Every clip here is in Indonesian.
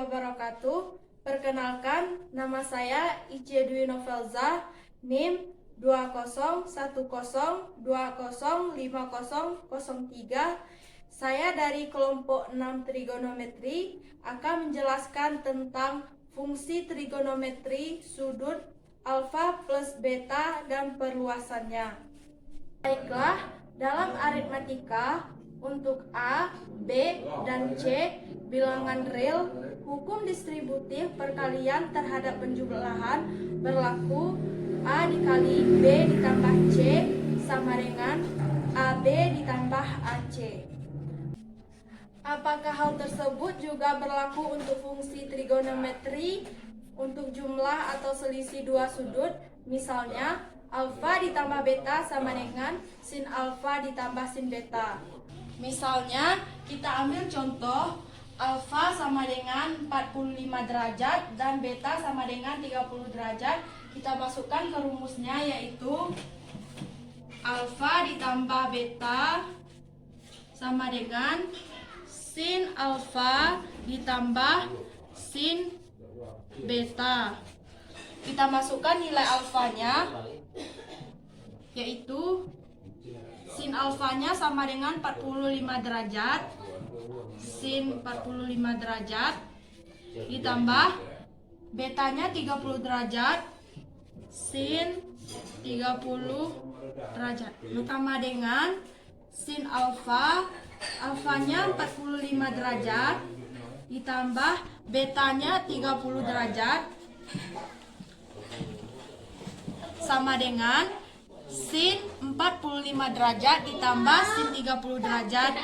wabarakatuh. Perkenalkan, nama saya Ice Dwi Novelza, NIM 2010205003. Saya dari kelompok 6 trigonometri akan menjelaskan tentang fungsi trigonometri sudut alfa plus beta dan perluasannya. Baiklah, dalam aritmatika untuk A, B, dan C bilangan real, hukum distributif perkalian terhadap penjumlahan berlaku. A dikali B ditambah C sama dengan AB ditambah AC. Apakah hal tersebut juga berlaku untuk fungsi trigonometri untuk jumlah atau selisih dua sudut? Misalnya, alfa ditambah beta sama dengan sin alfa ditambah sin beta. Misalnya, kita ambil contoh alfa sama dengan 45 derajat dan beta sama dengan 30 derajat. Kita masukkan ke rumusnya, yaitu alfa ditambah beta sama dengan sin alfa ditambah sin beta. Kita masukkan nilai alfanya, yaitu sin alfanya sama dengan 45 derajat, sin 45 derajat, ditambah betanya 30 derajat, sin 30 derajat. Sama dengan sin alfa, alfanya 45 derajat, ditambah betanya 30 derajat, sama dengan sin 45 derajat ditambah sin 30 derajat.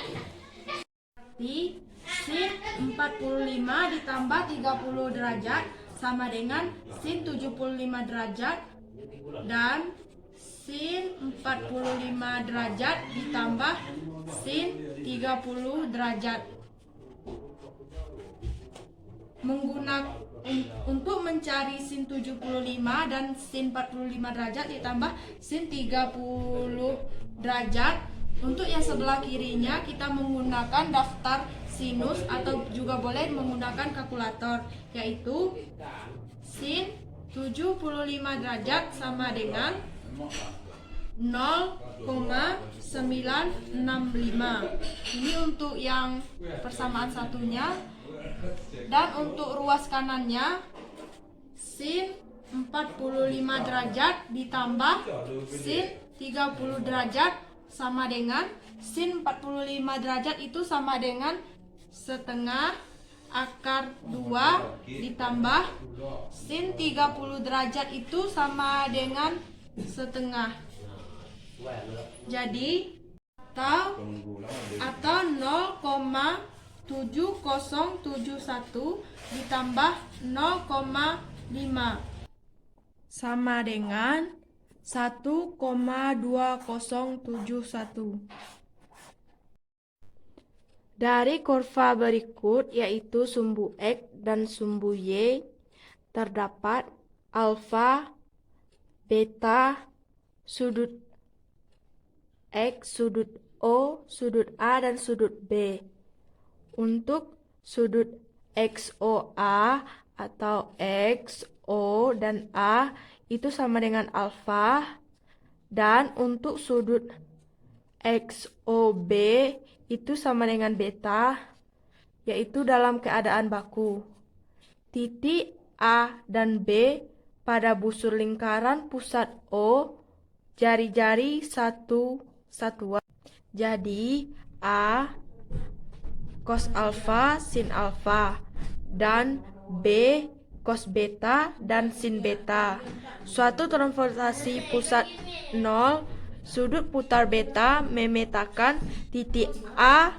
Berarti sin 45 ditambah 30 derajat sama dengan sin 75 derajat, dan sin 45 derajat ditambah sin 30 derajat. Untuk mencari sin 75 dan sin 45 derajat ditambah sin 30 derajat, untuk yang sebelah kirinya kita menggunakan daftar sinus atau juga boleh menggunakan kalkulator, yaitu sin 75 derajat sama dengan 0,965. Ini untuk yang persamaan satunya. Dan untuk ruas kanannya, sin 45 derajat ditambah sin 30 derajat sama dengan sin 45 derajat itu sama dengan setengah akar 2 ditambah sin 30 derajat itu sama dengan setengah. Jadi atau 0,7071 ditambah 0,5 sama dengan 1,2071. Dari kurva berikut, yaitu sumbu X dan sumbu Y, terdapat alfa, beta, sudut X, sudut O, sudut A, dan sudut B. Untuk sudut XOA atau X, O, dan A itu sama dengan alfa, dan untuk sudut XOB itu sama dengan beta, yaitu dalam keadaan baku. Titik A dan B pada busur lingkaran pusat O, jari-jari satuan. Jadi A cos alfa sin alfa dan B cos beta dan sin beta. Suatu transportasi pusat 0 sudut putar beta memetakan titik A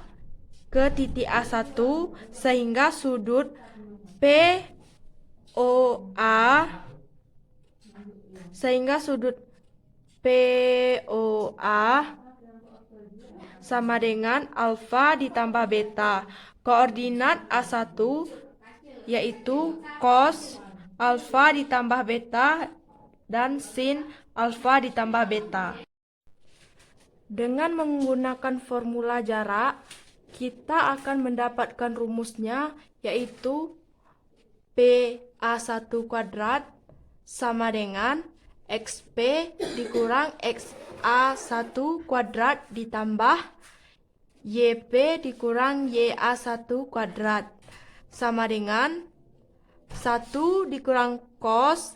ke titik A1 sehingga sudut POA sama dengan alfa ditambah beta. Koordinat A1 yaitu cos alfa ditambah beta dan sin alfa ditambah beta. Dengan menggunakan formula jarak, kita akan mendapatkan rumusnya, yaitu PA1 kuadrat sama dengan XP dikurang XA1 kuadrat ditambah YP dikurang YA1 kuadrat sama dengan 1 dikurang cos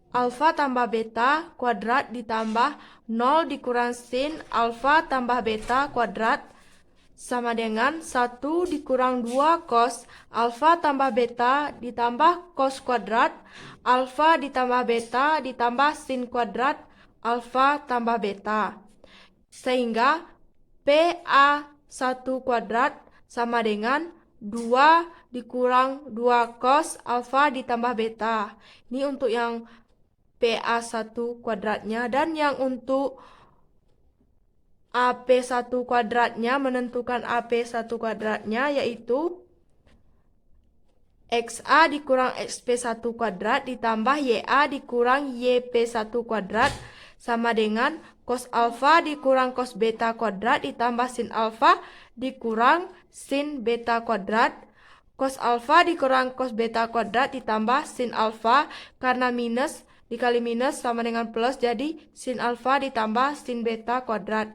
alfa tambah beta kuadrat ditambah 0 dikurang sin alfa tambah beta kuadrat sama dengan 1 dikurang 2 cos alfa tambah beta ditambah cos kuadrat alfa ditambah beta ditambah sin kuadrat alfa tambah beta. Sehingga PA1 kuadrat sama dengan 2 dikurang 2 cos alfa ditambah beta. Ini untuk yang PA1 kuadratnya, dan yang untuk AP1 kuadratnya, menentukan AP1 kuadratnya yaitu XA dikurang XP1 kuadrat ditambah YA dikurang YP1 kuadrat sama dengan cos alfa dikurang cos beta kuadrat ditambah sin alfa dikurang sin beta kuadrat. Cos alfa dikurang cos beta kuadrat ditambah sin alfa, karena minus dikali minus sama dengan plus, jadi sin alfa ditambah sin beta kuadrat.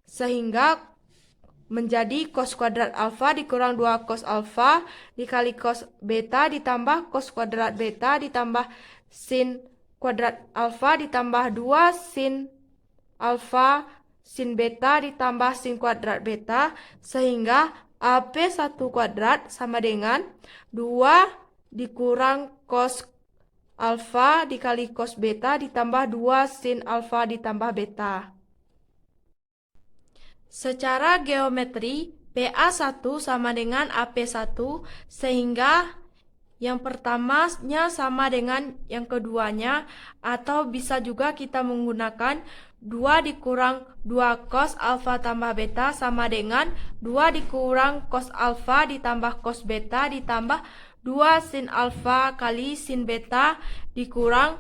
Sehingga menjadi cos kuadrat alfa dikurang 2 cos alfa dikali cos beta ditambah cos kuadrat beta ditambah sin kuadrat alfa ditambah 2 sin alfa sin beta ditambah sin kuadrat beta, sehingga AP1 kuadrat sama dengan 2 dikurang cos alfa dikali cos beta ditambah 2 sin alfa ditambah beta. Secara geometri, PA1 sama dengan AP1, sehingga yang pertamanya sama dengan yang keduanya, atau bisa juga kita menggunakan 2 dikurang 2 cos alfa tambah beta sama dengan 2 dikurang cos alfa ditambah cos beta ditambah 2 sin alfa kali sin beta dikurang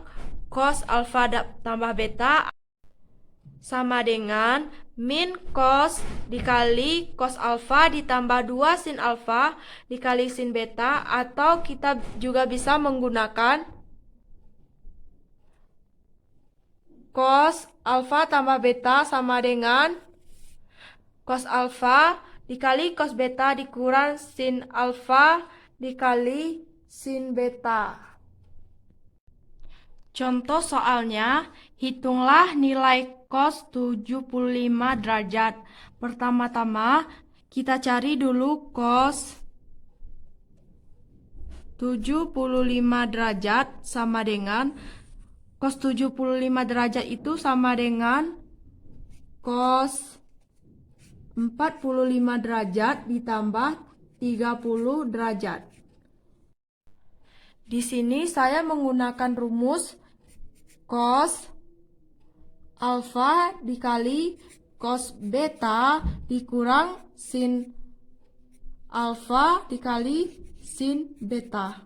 cos alfa tambah beta sama dengan min cos dikali cos alfa ditambah 2 sin alfa dikali sin beta, atau kita juga bisa menggunakan cos alfa tambah beta sama dengan cos alfa dikali cos beta dikurang sin alfa dikali sin beta. Contoh soalnya, hitunglah nilai cos 75 derajat. Pertama-tama, kita cari dulu cos 75 derajat sama dengan cos 75 derajat itu sama dengan cos 45 derajat ditambah 30 derajat. Di sini saya menggunakan rumus cos alfa dikali cos beta dikurang sin alfa dikali sin beta.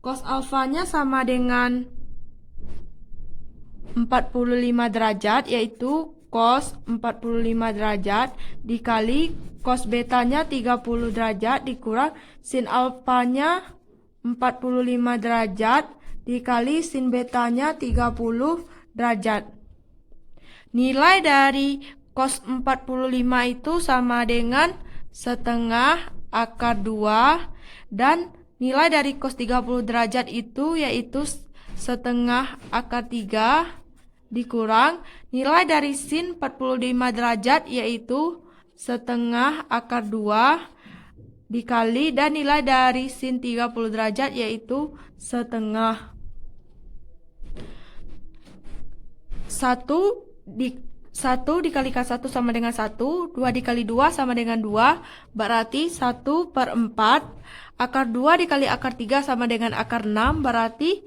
Cos alfanya sama dengan 45 derajat, yaitu cos 45 derajat dikali cos betanya 30 derajat dikurang sin alfanya 45 derajat dikali sin betanya 30 derajat. Nilai dari cos 45 itu sama dengan setengah akar 2, dan nilai dari cos 30 derajat itu yaitu setengah akar 3 dikurang nilai dari sin 45 derajat yaitu setengah akar 2 dikali dan nilai dari sin 30 derajat yaitu setengah. 1 dikalikan 1 sama dengan 1, 2 dikali 2 sama dengan 2, berarti 1/4. Akar 2 dikali akar 3 sama dengan akar 6, berarti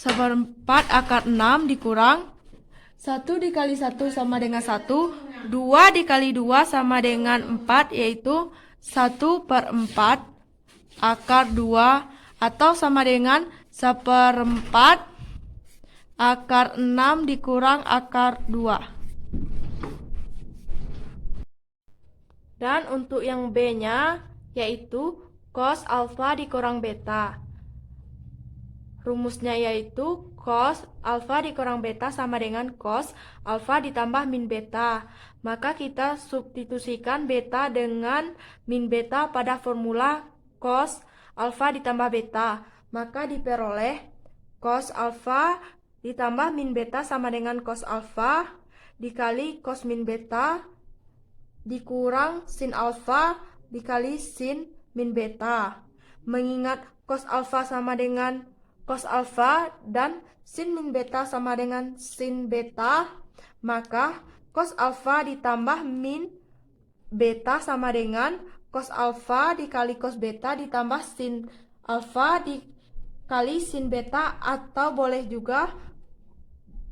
1/4 akar 6 dikurang 1 dikali 1 sama dengan 1, 2 dikali 2 sama dengan 4, yaitu 1/4 akar 2 atau sama dengan 1/4 akar 6 dikurang akar 2. Dan untuk yang B-nya yaitu cos alfa dikurang beta. Rumusnya yaitu cos alfa dikurang beta sama dengan cos alfa ditambah min beta. Maka kita substitusikan beta dengan min beta pada formula cos alfa ditambah beta. Maka diperoleh cos alfa ditambah min beta sama dengan cos alfa dikali cos min beta dikurang sin alfa dikali sin min beta. Mengingat cos alfa sama dengan cos alfa dan sin min beta sama dengan sin beta, maka cos alfa ditambah min beta sama dengan cos alfa dikali cos beta ditambah sin alfa dikali sin beta, atau boleh juga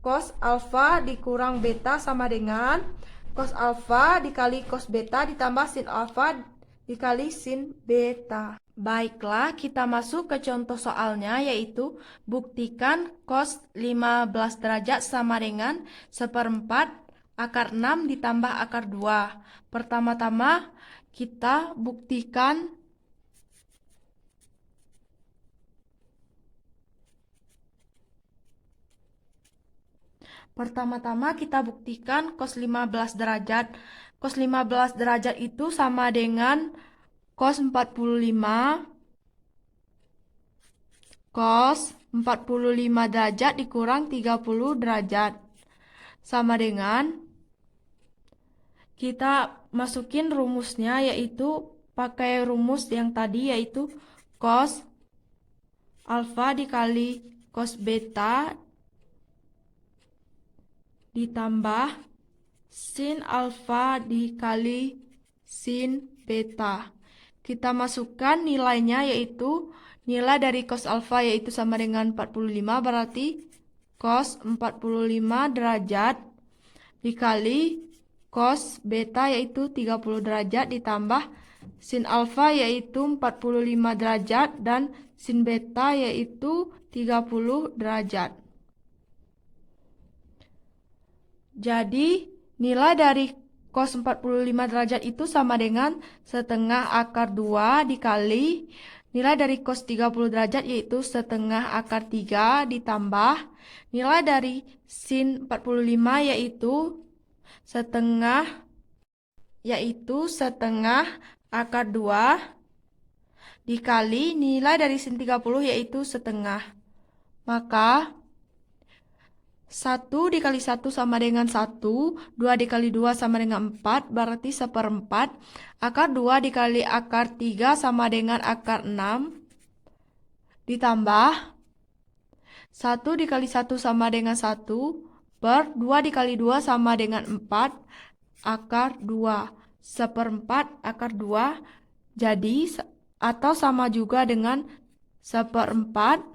cos alfa dikurang beta sama dengan cos alfa dikali cos beta ditambah sin alfa dikali sin beta. Baiklah, kita masuk ke contoh soalnya, yaitu buktikan cos 15 derajat sama dengan 1/4 akar 6 ditambah akar 2. Pertama-tama kita buktikan cos 15 derajat. Cos 15 derajat itu sama dengan cos 45 derajat dikurang 30 derajat. Sama dengan kita masukin rumusnya, yaitu pakai rumus yang tadi, yaitu cos alfa dikali cos beta ditambah sin alfa dikali sin beta. Kita masukkan nilainya, yaitu nilai dari cos alfa yaitu sama dengan 45, berarti cos 45 derajat dikali cos beta yaitu 30 derajat ditambah sin alfa yaitu 45 derajat dan sin beta yaitu 30 derajat. Jadi nilai dari cos 45 derajat itu sama dengan setengah akar 2 dikali nilai dari cos 30 derajat yaitu setengah akar 3 ditambah nilai dari sin 45 yaitu setengah akar 2 dikali nilai dari sin 30 yaitu setengah. Maka 1 dikali 1 sama dengan 1, 2 dikali 2 sama dengan 4, berarti 1/4. Akar 2 dikali akar 3 sama dengan akar 6, ditambah 1 dikali 1 sama dengan 1, per 2 dikali 2 sama dengan 4, akar 2. 1/4 akar 2, jadi atau sama juga dengan 1/4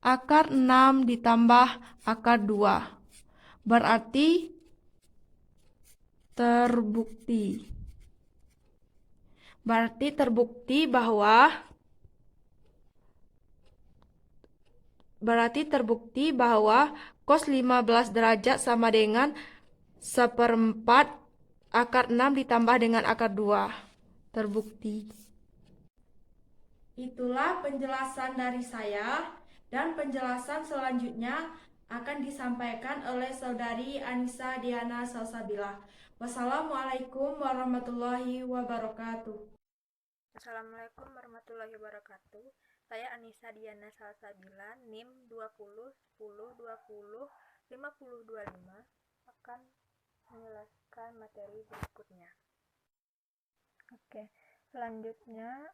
akar 6 ditambah akar 2. Berarti terbukti bahwa cos 15 derajat sama dengan 1/4 akar 6 ditambah dengan akar 2. Terbukti. Itulah penjelasan dari saya. Dan penjelasan selanjutnya akan disampaikan oleh Saudari Anissa Diana Salsabila. Wassalamualaikum warahmatullahi wabarakatuh. Assalamualaikum warahmatullahi wabarakatuh. Saya Anissa Diana Salsabila, NIM 2010205025 akan menjelaskan materi berikutnya. Oke, selanjutnya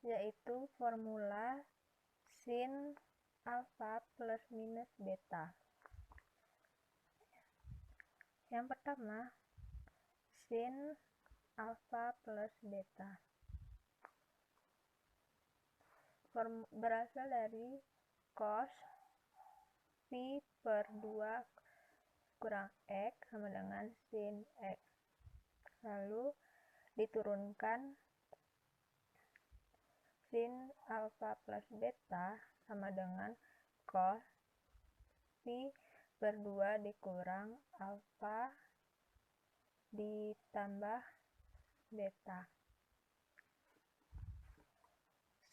yaitu formula sin alfa plus minus beta. Yang pertama, sin alfa plus beta berasal dari cos pi per 2 kurang x sama dengan sin x, lalu diturunkan sin alfa plus beta sama dengan cos pi per 2 dikurang alfa ditambah beta.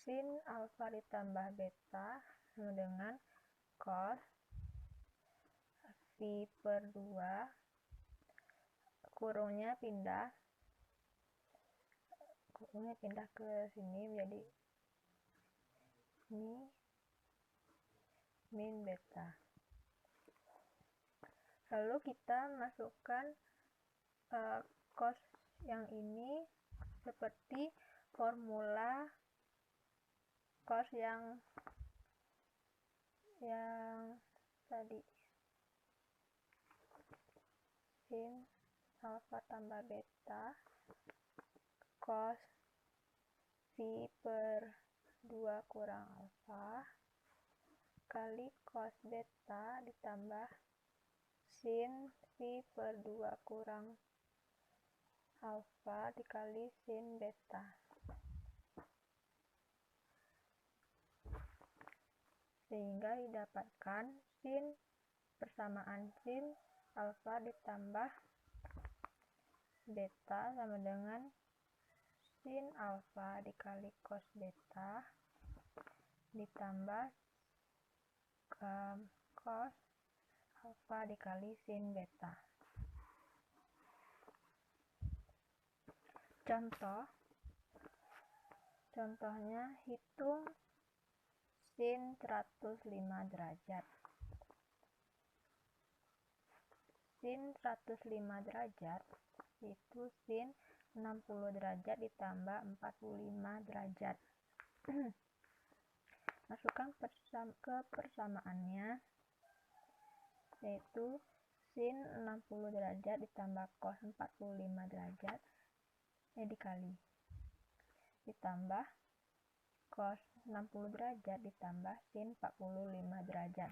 sin alfa ditambah beta sama dengan cos phi per 2, kurungnya pindah ke sini menjadi ini min beta. Lalu kita masukkan cos yang ini seperti formula cos yang tadi, sin alfa tambah beta cos phi per 2 kurang alfa kali cos beta ditambah sin phi per 2 kurang alfa dikali sin beta. Sehingga didapatkan sin persamaan sin alfa ditambah beta sama dengan sin alfa dikali cos beta ditambah cos alfa dikali sin beta. Contohnya hitung sin 105 derajat. Sin 105 derajat itu sin 60 derajat ditambah 45 derajat. Masukkan ke persamaannya, yaitu sin 60 derajat ditambah cos 45 derajat dikali ditambah cos 60 derajat ditambah sin 45 derajat.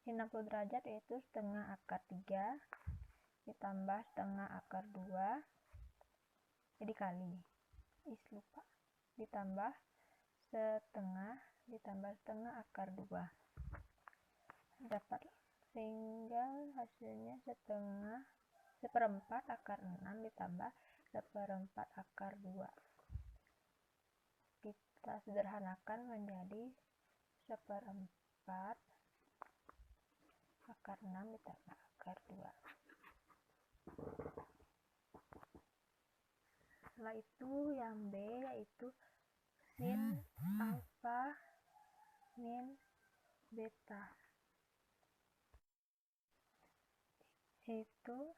Sin 60 derajat yaitu setengah akar 3 ditambah setengah akar 2 dikali ditambah setengah akar 2 dapat, sehingga hasilnya seperempat akar 6 ditambah seperempat akar 2. Kita sederhanakan menjadi seperempat akar 6 ditambah akar 2. Setelah itu yang B yaitu sin alfa min beta, yaitu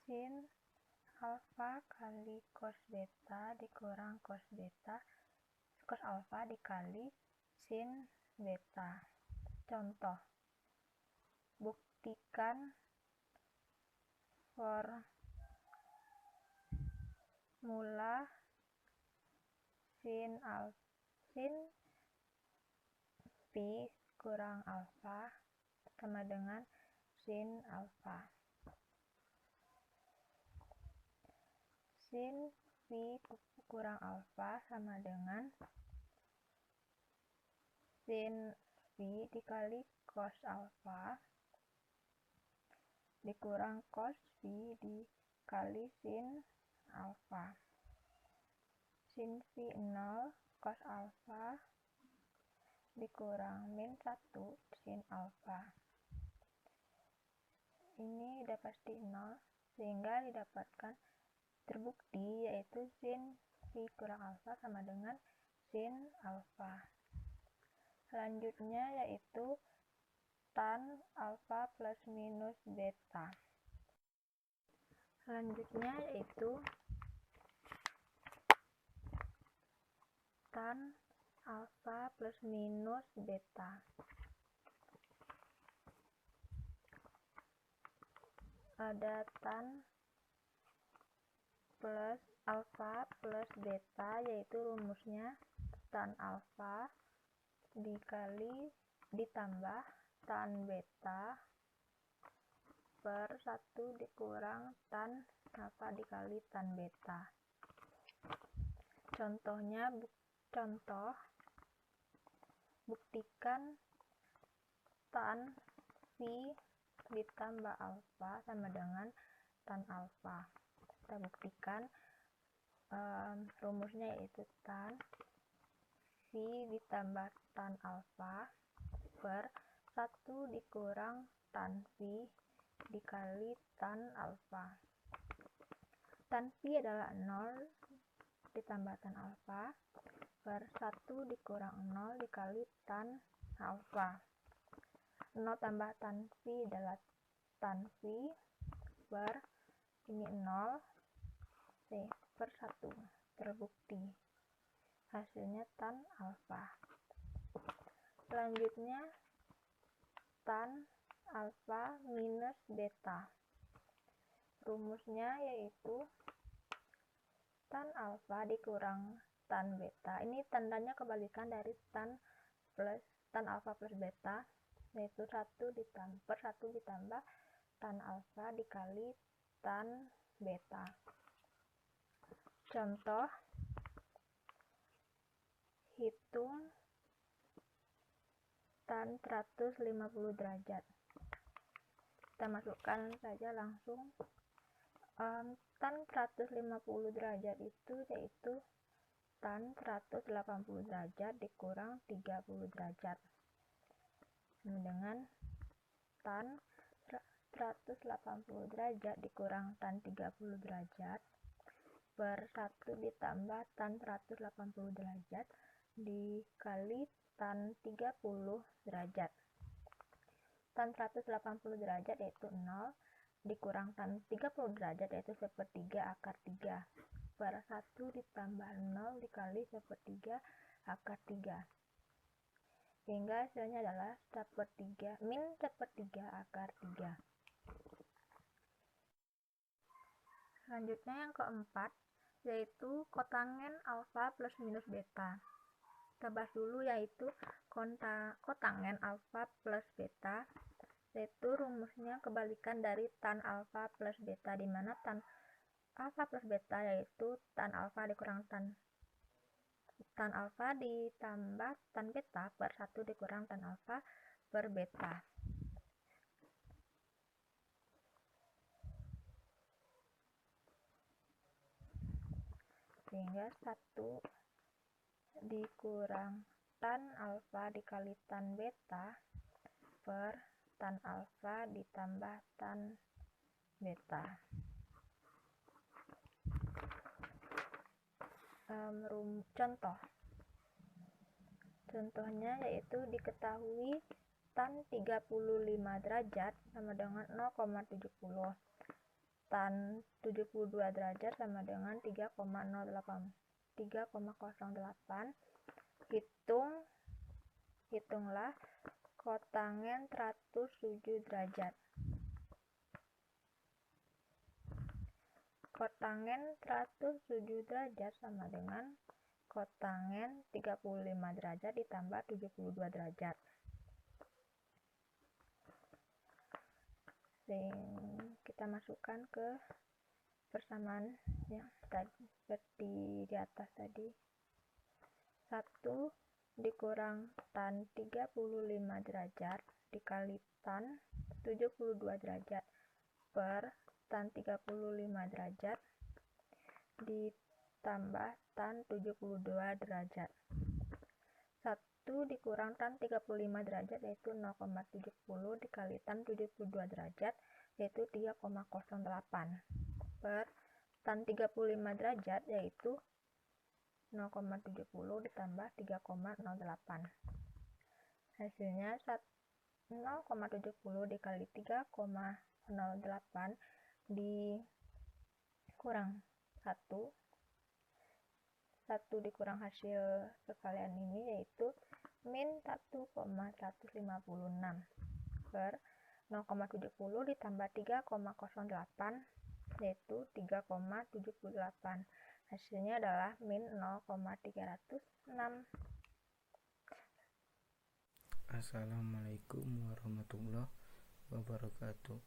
sin alfa kali cos beta dikurang cos alfa dikali sin beta. Contoh, buktikan formula sin phi kurang alfa sama dengan sin alfa. Sin phi kurang alfa sama dengan sin phi dikali cos alfa dikurang cos phi dikali sin alfa. Sin phi 0 cos alfa dikurang min 1 sin alfa. Ini udah pasti 0, sehingga didapatkan terbukti yaitu sin phi kurang alfa sama dengan sin alfa. Selanjutnya yaitu tan alfa plus minus beta. Selanjutnya yaitu tan alfa plus minus beta. Ada tan plus alfa plus beta, yaitu rumusnya tan alfa ditambah tan beta per 1 dikurang tan alfa dikali tan beta. Contoh, buktikan tan phi ditambah alfa sama dengan tan alfa. Kita buktikan rumusnya yaitu tan phi ditambah tan alfa per 1 dikurang tan phi dikali tan alfa. Tan phi adalah 0 ditambah tan alfa per 1 dikurang 0 dikali tan alfa. 0 tambah tan phi adalah tan phi per ini 0 per 1. Terbukti hasilnya tan alfa. Selanjutnya tan alfa minus beta. Rumusnya yaitu tan alfa dikurang tan beta. Ini tandanya kebalikan dari tan alfa plus beta, yaitu 1 ditambah tan alfa dikali tan beta. Contoh, hitung tan 150 derajat. Kita masukkan saja langsung. Tan 150 derajat itu yaitu tan 180 derajat dikurang 30 derajat sama dengan tan 180 derajat dikurang tan 30 derajat per 1 ditambah tan 180 derajat dikali tan 30 derajat. Tan 180 derajat yaitu 0 dikurang tan 30 derajat yaitu 1/3 akar 3 per 1 ditambah 0 dikali 1/3 akar 3, sehingga hasilnya adalah 1/3 min 1/3 akar 3. Selanjutnya yang keempat yaitu kotangen alfa plus minus beta. Kita bahas dulu yaitu kotangen alfa plus beta, yaitu rumusnya kebalikan dari tan alfa plus beta, di mana tan alfa plus beta yaitu tan alfa dikurang tan alfa ditambah tan beta per 1 dikurang tan alfa per beta. Sehingga 1 dikurang tan alfa dikali tan beta per tan alfa ditambah tan beta. Contohnya yaitu diketahui tan 35 derajat sama dengan 0,70, tan 72 derajat sama dengan 3,08. Hitunglah kotangen 107 derajat. Kotangen 107 derajat sama dengan kotangen 35 derajat ditambah 72 derajat. Kita masukkan ke persamaan yang tadi seperti di atas tadi. 1 dikurang tan 35 derajat dikali tan 72 derajat per tan 35 derajat ditambah tan 72 derajat. 1 dikurang tan 35 derajat yaitu 0,70 dikali tan 72 derajat yaitu 3,08 per tan 35 derajat yaitu 0,70 ditambah 3,08. Hasilnya 0,70 dikali 3,08 dikurang 1 dikurang hasil perkalian ini yaitu min 1,156 per 0,70 ditambah 3,08 yaitu 3,78. Hasilnya adalah min 0,306. Assalamualaikum warahmatullahi wabarakatuh.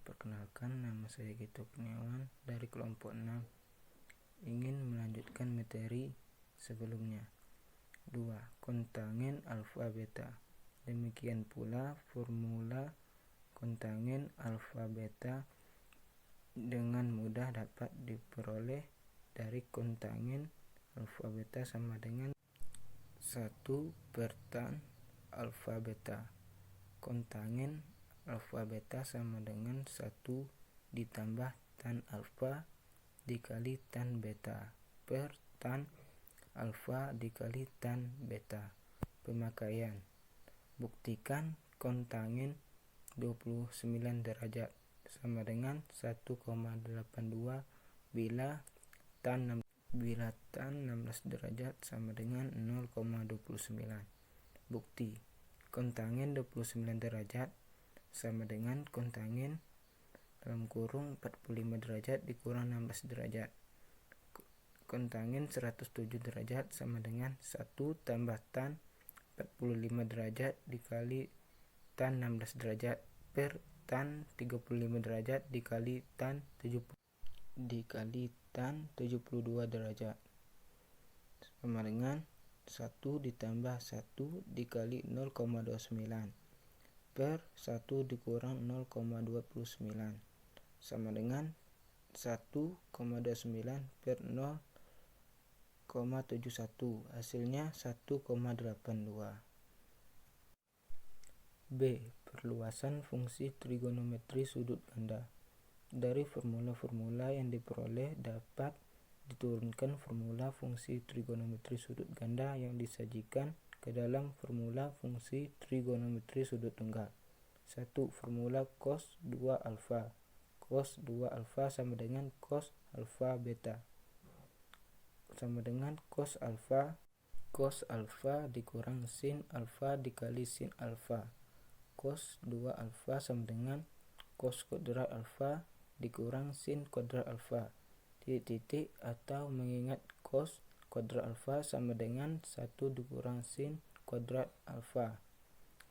Perkenalkan, nama saya Gito Kurniawan dari kelompok 6. Ingin melanjutkan materi sebelumnya. 2. Kotangen alfa beta. Demikian pula formula kontangent alfa beta dengan mudah dapat diperoleh dari kontangent alfa beta sama dengan 1 per tan alfa beta. Kontangent alfa beta sama dengan 1 ditambah tan alfa dikali tan beta per tan alfa dikali tan beta. Pemakaian: buktikan kontangent 29 derajat sama dengan 1,82 bila tan 16 derajat sama dengan 0,29. Bukti: kontangent 29 derajat sama dengan kontangent dalam kurung 45 derajat dikurang 16 derajat. Kontangent 107 derajat sama dengan 1 tambah tan 45 derajat dikali tan 16 derajat per tan 35 derajat dikali tan 72 derajat sama dengan 1 ditambah 1 dikali 0,29 per 1 dikurang 0,29 sama dengan 1,29 per 0,71, hasilnya 1,82. B. Perluasan fungsi trigonometri sudut ganda. Dari formula-formula yang diperoleh dapat diturunkan formula fungsi trigonometri sudut ganda yang disajikan ke dalam formula fungsi trigonometri sudut tunggal. 1. Formula cos 2 alfa. Cos 2 alfa sama dengan cos alfa beta sama dengan cos alfa dikurang sin alfa dikali sin alfa. Cos 2 alfa sama dengan cos kuadrat alfa dikurang sin kuadrat alfa. Titik atau mengingat cos kuadrat alfa sama dengan 1 dikurang sin kuadrat alfa,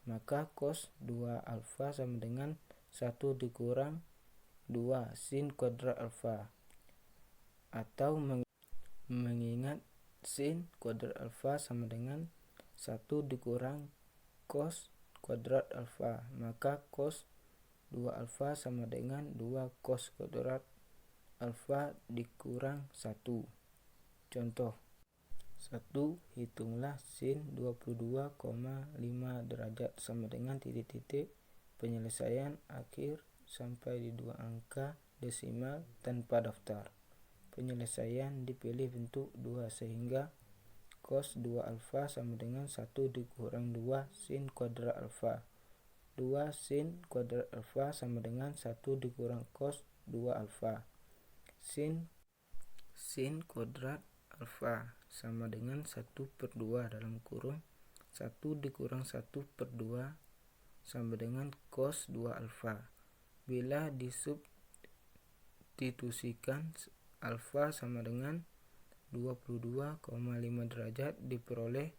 maka cos 2 alfa sama dengan 1 dikurang 2 sin kuadrat alfa. Atau mengingat sin kuadrat alfa sama dengan 1 dikurang cos kuadrat alfa, maka cos 2 alfa sama dengan 2 cos kuadrat alfa dikurang 1. Contoh 1. Hitunglah sin 22,5 derajat sama dengan titik-titik. Penyelesaian akhir sampai di 2 angka desimal tanpa daftar. Penyelesaian dipilih bentuk 2 sehingga cos 2 alfa sama dengan 1 dikurang 2 sin kuadrat alfa. 2 sin kuadrat alfa sama dengan 1 dikurang cos 2 alfa. Sin kuadrat alfa sama dengan 1 per 2 dalam kurung 1 dikurang 1 per 2 sama dengan cos 2 alfa. Bila disubstitusikan alfa sama dengan 22,5 derajat diperoleh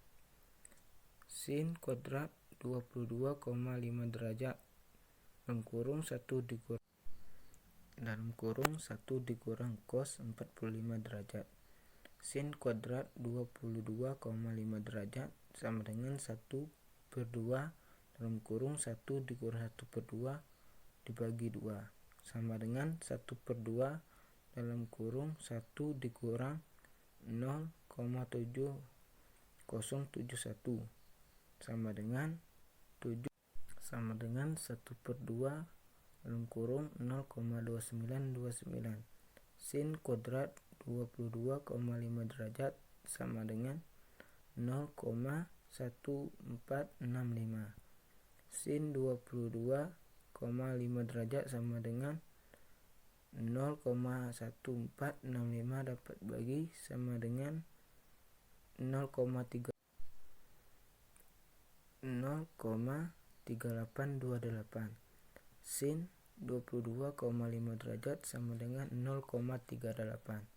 sin kuadrat 22,5 derajat dalam kurung 1 dikurang cos 45 derajat. Sin kuadrat 22,5 derajat sama dengan 1 per 2 dalam kurung 1 dikurang 1 per 2 dibagi 2 sama dengan 1 per 2 dalam kurung 1 dikurang 0,7071 sama dengan 1 per 2 dalam kurung 0,2929. Sin kuadrat 22,5 derajat sama dengan 0,1465. Sin 22,5 derajat sama dengan 0,1465 dapat bagi sama dengan 0,3828. Sin 22,5 derajat sama dengan 0,38.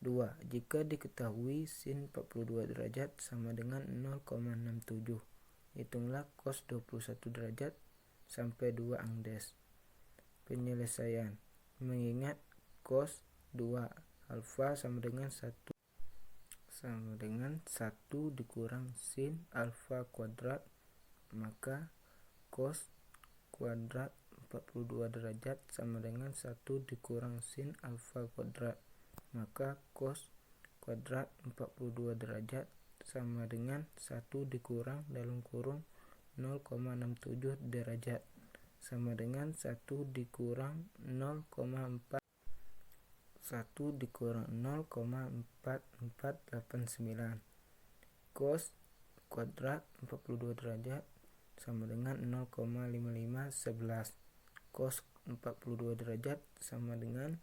2. Jika diketahui sin 42 derajat sama dengan 0,67, hitunglah cos 21 derajat sampai 2 angdes. Penyelesaian: mengingat cos 2 alfa sama dengan 1 dikurang sin alfa kuadrat, maka cos kuadrat 42 derajat sama dengan 1 dikurang sin alfa kuadrat. Maka cos kuadrat 42 derajat sama dengan 1 dikurang dalam kurung 0,67 derajat sama dengan 1 dikurang 0,4 0,4489. Cos kuadrat 42 derajat sama dengan 0,5511. Cos 42 derajat sama dengan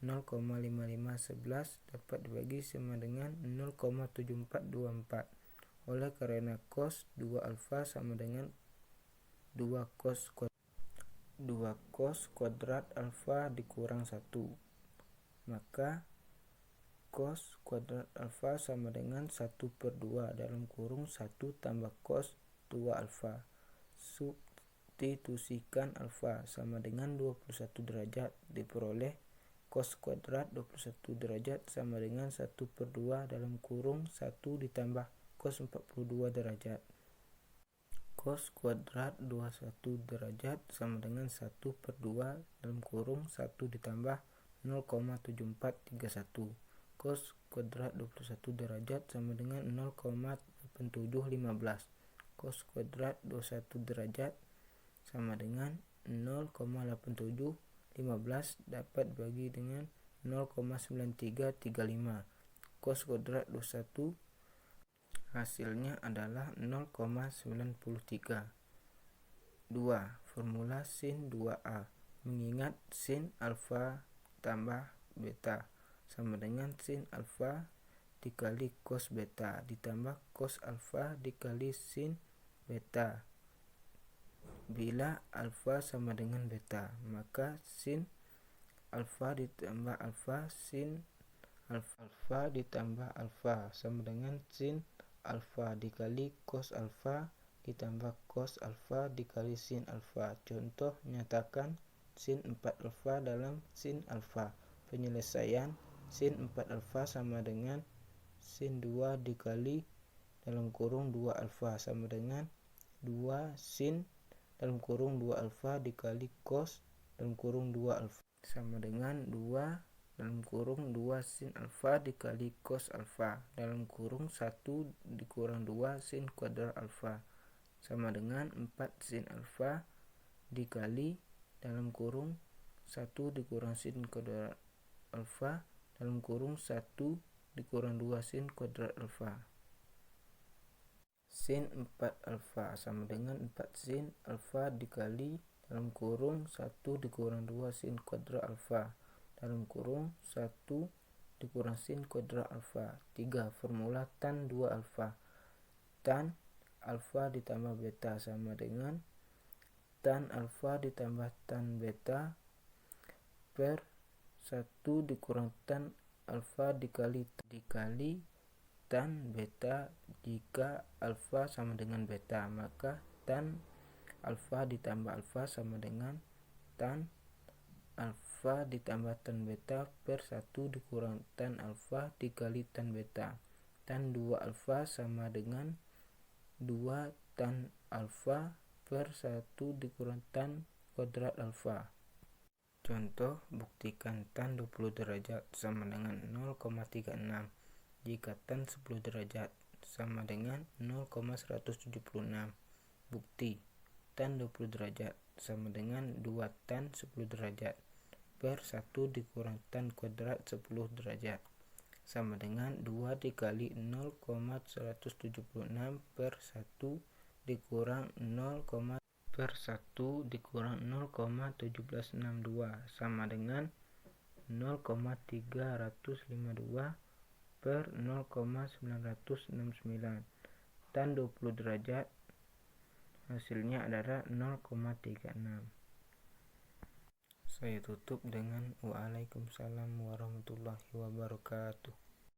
0,5511 dapat dibagi sama dengan 0,7424. Oleh karena cos 2 alfa sama dengan 2 cos kuadrat alfa dikurang 1. Maka cos kuadrat alfa sama dengan 1/2 dalam kurung 1 tambah cos 2 alfa. Substitusikan alfa sama dengan 21 derajat, diperoleh cos kuadrat 21 derajat sama dengan 1/2 dalam kurung 1 ditambah cos 42 derajat. Cos kuadrat 21 derajat sama dengan 1/2 dalam kurung 1 ditambah 0,7431. Cos kuadrat 21 derajat sama dengan 0,8715. Cos kuadrat 21 derajat sama dengan 0,8715 dapat dibagi dengan 0,9335. Cos kuadrat 21 hasilnya adalah 0,93. 2. Formula sin 2a. Mengingat sin alfa tambah beta sama dengan sin alfa dikali cos beta ditambah cos alfa dikali sin beta. Bila alfa sama dengan beta, maka sin alfa ditambah alfa sin alfa ditambah alfa sama dengan sin alfa dikali cos alfa ditambah cos alfa dikali sin alfa. Contoh, nyatakan sin 4 alfa dalam sin alfa. Penyelesaian sin 4 alfa sama dengan sin 2 dikali dalam kurung 2 alfa sama dengan 2 sin dalam kurung 2 alfa dikali cos dalam kurung 2 alfa sama dengan 2 dalam kurung 2 sin alfa dikali cos alfa dalam kurung 1 dikurang 2 sin kuadrat alfa sama dengan 4 sin alfa dikali dalam kurung 1 dikurang sin kuadrat alfa dalam kurung 1 dikurang 2 sin kuadrat alfa. Sin 4 alfa sama dengan 4 sin alfa dikali dalam kurung 1 dikurang 2 sin kuadrat alfa dalam kurung 1 dikurang sin kuadrat alfa. 3. Formula tan 2 alfa. Tan alfa ditambah beta sama dengan tan alfa ditambah tan beta per 1 dikurang tan alfa dikali tan beta. Jika alfa sama dengan beta, maka tan alfa ditambah alfa sama dengan tan alfa ditambah tan beta per 1 dikurang tan alfa dikali tan beta. Tan 2 alfa sama dengan 2 tan alfa per 1 dikurang tan kuadrat alfa. Contoh, buktikan tan 20 derajat sama dengan 0,36 jika tan 10 derajat sama dengan 0,176. Bukti, tan 20 derajat sama dengan 2 tan 10 derajat per 1 dikurang tan kuadrat 10 derajat sama dengan 2 dikali 0,176 per 1 dikurang 0, per 1 dikurang 0,1762 sama dengan 0,352 per 0,969. Tan 20 derajat hasilnya adalah 0,36. Saya tutup dengan Waalaikumsalam warahmatullahi wabarakatuh.